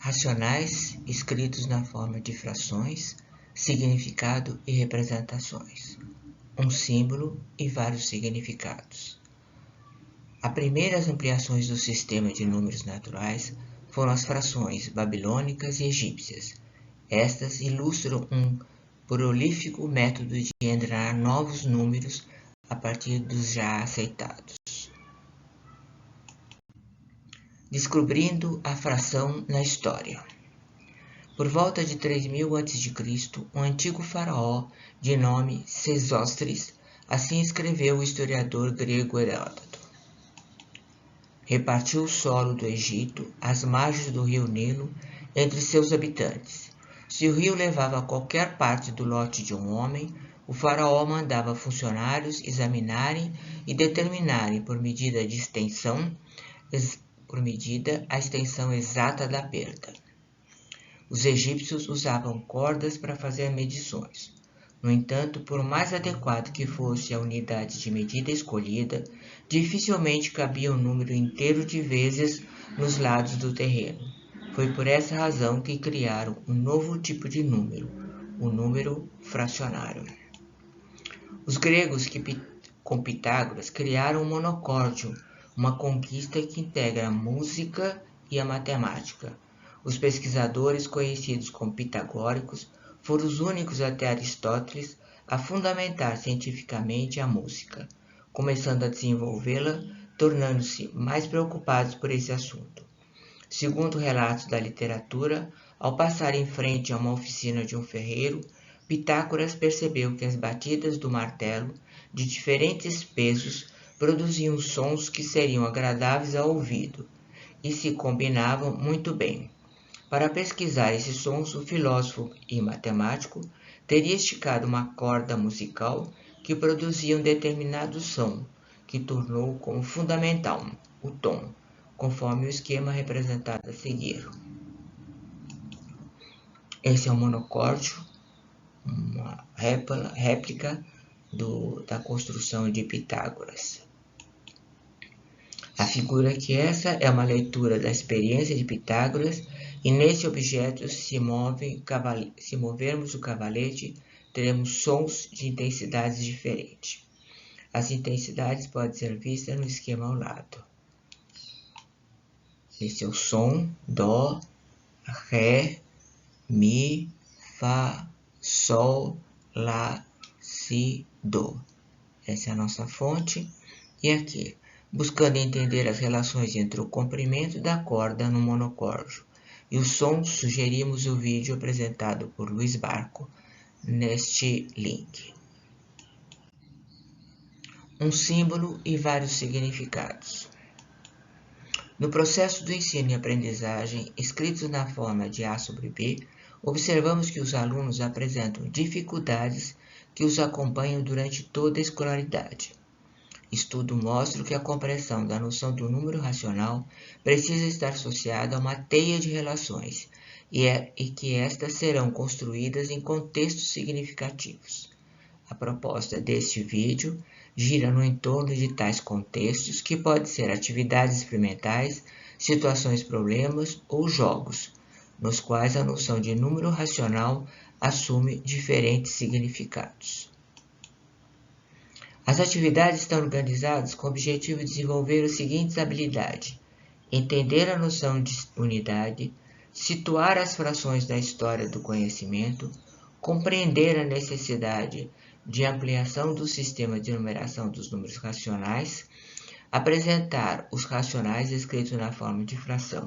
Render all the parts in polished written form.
racionais escritos na forma de frações, significado e representações, um símbolo e vários significados. As primeiras ampliações do sistema de números naturais foram as frações babilônicas e egípcias. Estas ilustram um prolífico método de engendrar novos números a partir dos já aceitados. Descobrindo a fração na história. Por volta de 3000 a.C., um antigo faraó de nome Sesostris, assim escreveu o historiador grego Heródoto, repartiu o solo do Egito, às margens do rio Nilo, entre seus habitantes. Se o rio levava a qualquer parte do lote de um homem, o faraó mandava funcionários examinarem e determinarem por medida a extensão exata da perda. Os egípcios usavam cordas para fazer medições. No entanto, por mais adequado que fosse a unidade de medida escolhida, dificilmente cabia um número inteiro de vezes nos lados do terreno. Foi por essa razão que criaram um novo tipo de número, o número fracionário. Os gregos, com Pitágoras, criaram o monocórdio, uma conquista que integra a música e a matemática. Os pesquisadores, conhecidos como pitagóricos, foram os únicos até Aristóteles a fundamentar cientificamente a música, começando a desenvolvê-la, tornando-se mais preocupados por esse assunto. Segundo relatos da literatura, ao passar em frente a uma oficina de um ferreiro, Pitágoras percebeu que as batidas do martelo, de diferentes pesos, produziam sons que seriam agradáveis ao ouvido e se combinavam muito bem. Para pesquisar esses sons, o filósofo e matemático teria esticado uma corda musical que produzia um determinado som, que tornou como fundamental o tom, conforme o esquema representado a seguir. Esse é o monocórdio, uma réplica da construção de Pitágoras. A figura que essa é uma leitura da experiência de Pitágoras, e nesse objeto, se movermos o cavalete, teremos sons de intensidades diferentes. As intensidades podem ser vistas no esquema ao lado. Esse é o som, Dó, Ré, Mi, Fá, Sol, Lá, Si, Dó. Essa é a nossa fonte. E aqui, buscando entender as relações entre o comprimento da corda no monocórdio e o som, sugerimos o vídeo apresentado por Luiz Barco neste link. Um símbolo e vários significados. No processo do ensino e aprendizagem, escritos na forma de A sobre B, observamos que os alunos apresentam dificuldades que os acompanham durante toda a escolaridade. Estudo mostra que a compreensão da noção do número racional precisa estar associada a uma teia de relações e que estas serão construídas em contextos significativos. A proposta deste vídeo gira no entorno de tais contextos, que podem ser atividades experimentais, situações problemas ou jogos, nos quais a noção de número racional assume diferentes significados. As atividades estão organizadas com o objetivo de desenvolver as seguintes habilidades: entender a noção de unidade, situar as frações da história do conhecimento, compreender a necessidade de ampliação do sistema de numeração dos números racionais, apresentar os racionais escritos na forma de fração,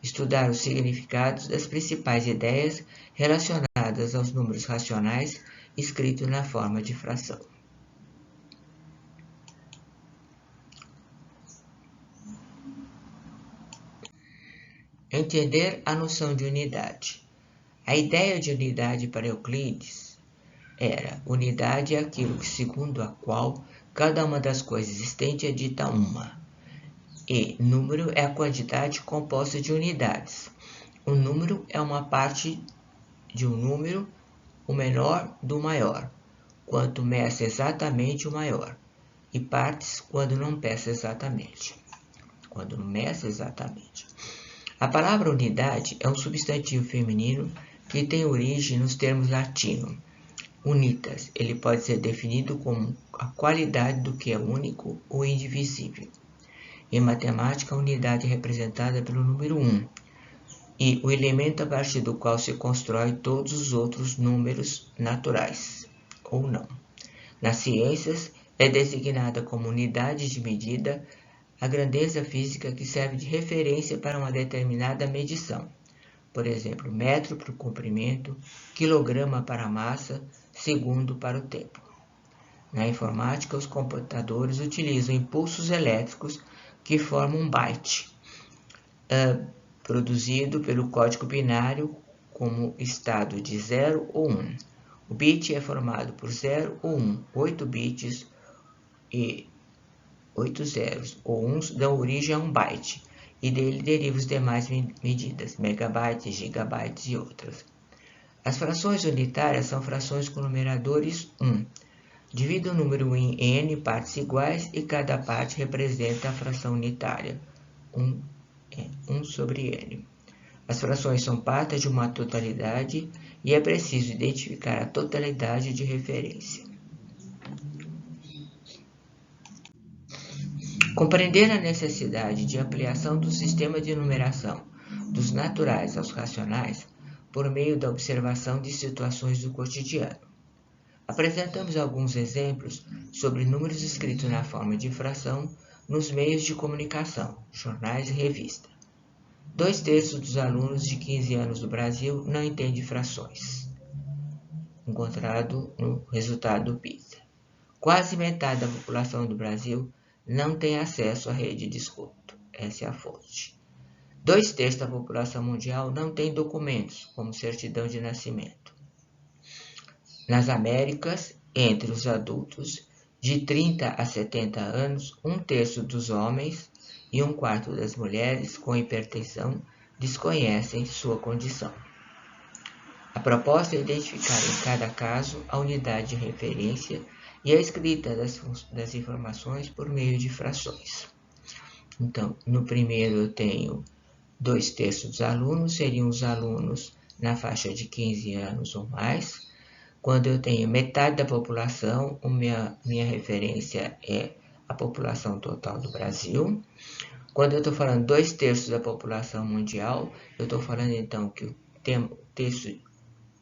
estudar os significados das principais ideias relacionadas aos números racionais escritos na forma de fração. Entender a noção de unidade. A ideia de unidade para Euclides era: unidade é aquilo segundo a qual cada uma das coisas existentes é dita uma, e número é a quantidade composta de unidades. O número é uma parte de um número, o menor do maior, quanto meça exatamente o maior, e partes quando não meça exatamente. A palavra unidade é um substantivo feminino que tem origem nos termos latinos. Unitas, ele pode ser definido como a qualidade do que é único ou indivisível. Em matemática, a unidade é representada pelo número 1 e o elemento a partir do qual se constrói todos os outros números naturais, ou não. Nas ciências, é designada como unidade de medida a grandeza física que serve de referência para uma determinada medição. Por exemplo, metro para o comprimento, quilograma para a massa, segundo para o tempo. Na informática, os computadores utilizam impulsos elétricos que formam um byte, produzido pelo código binário como estado de 0 ou 1. O bit é formado por 0 ou 1, 8 bits e 8 zeros ou 1 dão origem a um byte, e dele derivam as demais medidas, megabytes, gigabytes e outras. As frações unitárias são frações com numeradores 1. Divida o número em n partes iguais e cada parte representa a fração unitária, 1 sobre n. As frações são partes de uma totalidade e é preciso identificar a totalidade de referência. Compreender a necessidade de ampliação do sistema de numeração dos naturais aos racionais por meio da observação de situações do cotidiano. Apresentamos alguns exemplos sobre números escritos na forma de fração nos meios de comunicação, jornais e revistas. 2/3 dos alunos de 15 anos do Brasil não entendem frações, encontrado no resultado do PISA. Quase metade da população do Brasil não tem acesso à rede de esgoto. Essa é a fonte. 2/3 da população mundial não tem documentos, como certidão de nascimento. Nas Américas, entre os adultos de 30 a 70 anos, 1/3 dos homens e 1/4 das mulheres com hipertensão desconhecem sua condição. A proposta é identificar em cada caso a unidade de referência e a escrita das informações por meio de frações. Então, no primeiro eu tenho 2/3 dos alunos, seriam os alunos na faixa de 15 anos ou mais. Quando eu tenho metade da população, minha referência é a população total do Brasil. Quando eu estou falando 2/3 da população mundial, eu estou falando então que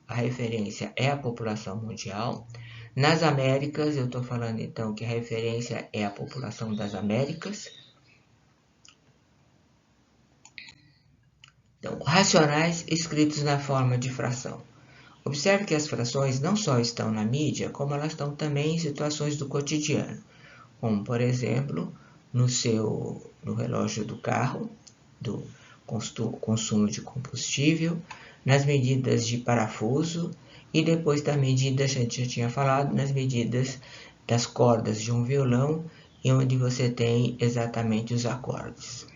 a referência é a população mundial. Nas Américas, eu estou falando então que a referência é a população das Américas. Então, racionais escritos na forma de fração. Observe que as frações não só estão na mídia, como elas estão também em situações do cotidiano, como, por exemplo, no relógio do carro, do consumo de combustível, nas medidas de parafuso e depois da medida, a gente já tinha falado, nas medidas das cordas de um violão, e onde você tem exatamente os acordes.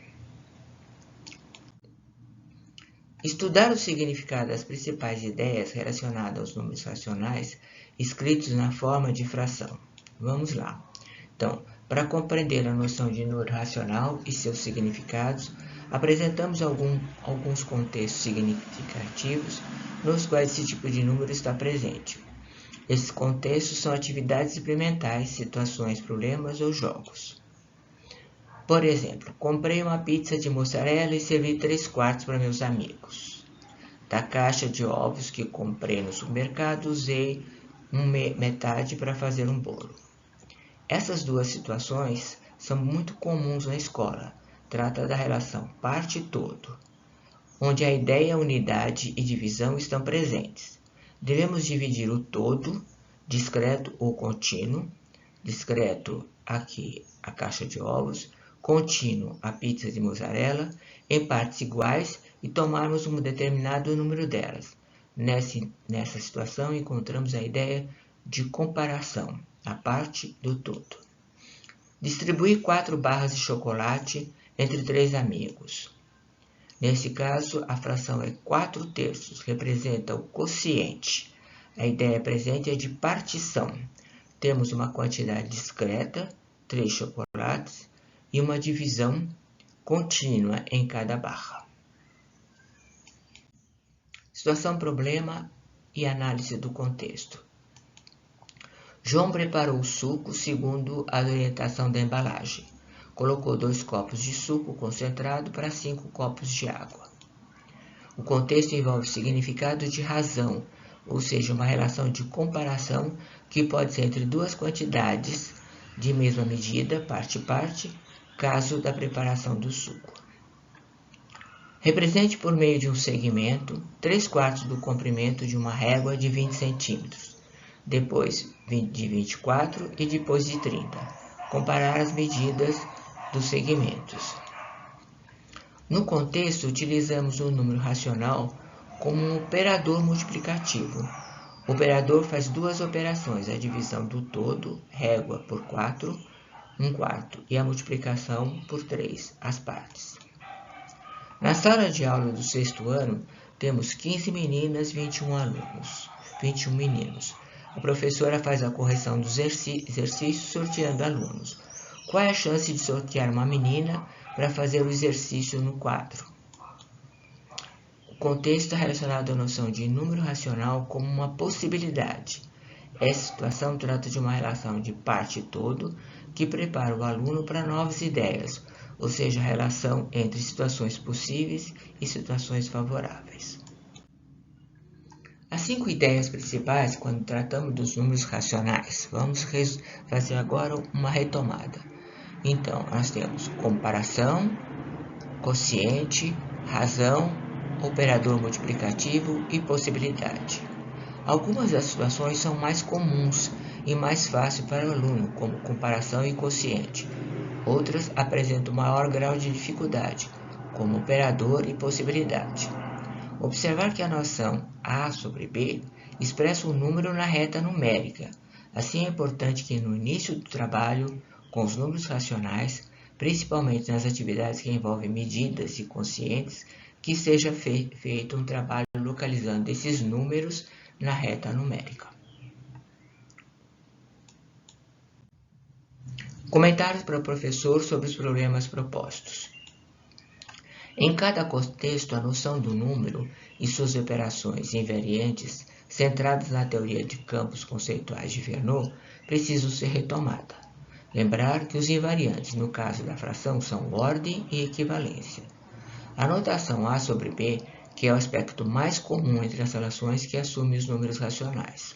Estudar o significado das principais ideias relacionadas aos números racionais escritos na forma de fração. Vamos lá. Então, para compreender a noção de número racional e seus significados, apresentamos alguns contextos significativos nos quais esse tipo de número está presente. Esses contextos são atividades experimentais, situações, problemas ou jogos. Por exemplo, comprei uma pizza de mussarela e servi 3/4 para meus amigos. Da caixa de ovos que comprei no supermercado, usei metade para fazer um bolo. Essas duas situações são muito comuns na escola. Trata da relação parte e todo, onde a ideia, unidade e divisão estão presentes. Devemos dividir o todo, discreto ou contínuo, discreto aqui a caixa de ovos, contínuo a pizza de mussarela, em partes iguais e tomarmos um determinado número delas. Nessa situação, encontramos a ideia de comparação, a parte do todo. Distribuir 4 barras de chocolate entre 3 amigos. Nesse caso, a fração é 4/3, representa o quociente. A ideia presente é de partição. Temos uma quantidade discreta, 3 chocolates, e uma divisão contínua em cada barra. Situação-problema e análise do contexto. João preparou o suco segundo a orientação da embalagem. Colocou 2 copos de suco concentrado para 5 copos de água. O contexto envolve significado de razão, ou seja, uma relação de comparação que pode ser entre 2 quantidades de mesma medida, parte e parte, caso da preparação do suco. Represente por meio de um segmento 3/4 do comprimento de uma régua de 20 centímetros, depois de 24 e depois de 30. Comparar as medidas dos segmentos. No contexto, utilizamos o número racional como um operador multiplicativo. O operador faz 2 operações, a divisão do todo, régua por 4, 1/4, e a multiplicação por 3, as partes. Na sala de aula do 6º ano, temos 15 meninas e 21 meninos. A professora faz a correção dos exercícios sorteando alunos. Qual é a chance de sortear uma menina para fazer o exercício no quadro? O contexto é relacionado à noção de número racional como uma possibilidade. Essa situação trata de uma relação de parte e todo que prepara o aluno para novas ideias, ou seja, a relação entre situações possíveis e situações favoráveis. As 5 ideias principais quando tratamos dos números racionais. Vamos fazer agora uma retomada. Então, nós temos comparação, quociente, razão, operador multiplicativo e possibilidade. Algumas das situações são mais comuns e mais fáceis para o aluno, como comparação e quociente. Outras apresentam maior grau de dificuldade, como operador e possibilidade. Observar que a noção A sobre B expressa um número na reta numérica. Assim, é importante que no início do trabalho com os números racionais, principalmente nas atividades que envolvem medidas e quocientes, que seja feito um trabalho localizando esses números na reta numérica. Comentários para o professor sobre os problemas propostos. Em cada contexto, a noção do número e suas operações invariantes, centradas na teoria de campos conceituais de Verneau, precisam ser retomada. Lembrar que os invariantes, no caso da fração, são ordem e equivalência. A notação A sobre B, que é o aspecto mais comum entre as relações que assumem os números racionais.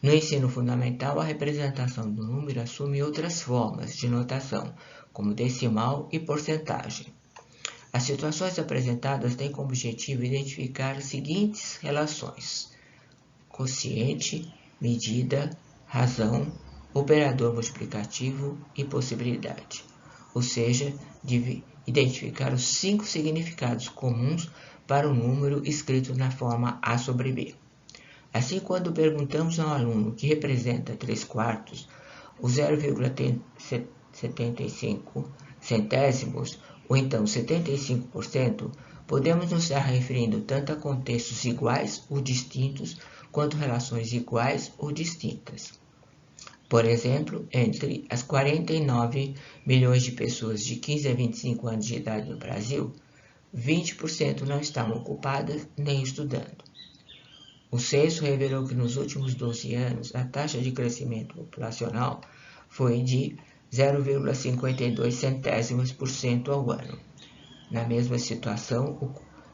No ensino fundamental, a representação do número assume outras formas de notação, como decimal e porcentagem. As situações apresentadas têm como objetivo identificar as seguintes relações: quociente, medida, razão, operador multiplicativo e possibilidade, ou seja, identificar os 5 significados comuns para o número escrito na forma A sobre B. Assim, quando perguntamos ao aluno o que representa 3/4, o 0,75 centésimos, ou então 75%, podemos nos estar referindo tanto a contextos iguais ou distintos, quanto relações iguais ou distintas. Por exemplo, entre as 49 milhões de pessoas de 15 a 25 anos de idade no Brasil, 20% não estavam ocupadas nem estudando. O censo revelou que nos últimos 12 anos a taxa de crescimento populacional foi de 0,52 centésimos por cento ao ano. Na mesma situação,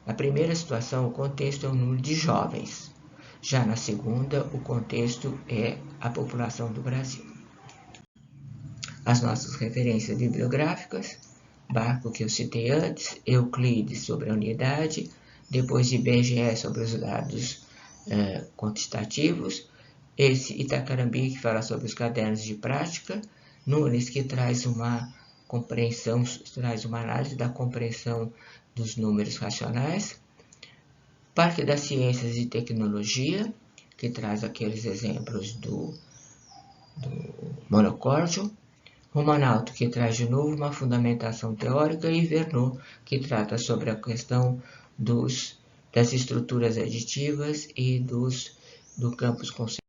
na primeira situação, o contexto é o número de jovens. Já na segunda, o contexto é a população do Brasil. As nossas referências bibliográficas: Barco, que eu citei antes, Euclides sobre a unidade, depois de IBGE sobre os dados quantitativos, esse Itacarambi, que fala sobre os cadernos de prática, Nunes, que traz uma análise da compreensão dos números racionais, Parque das Ciências e Tecnologia, que traz aqueles exemplos do monocórdio, Romanalto, que traz de novo uma fundamentação teórica, e Verneau, que trata sobre a questão das estruturas aditivas e do campos conceituais.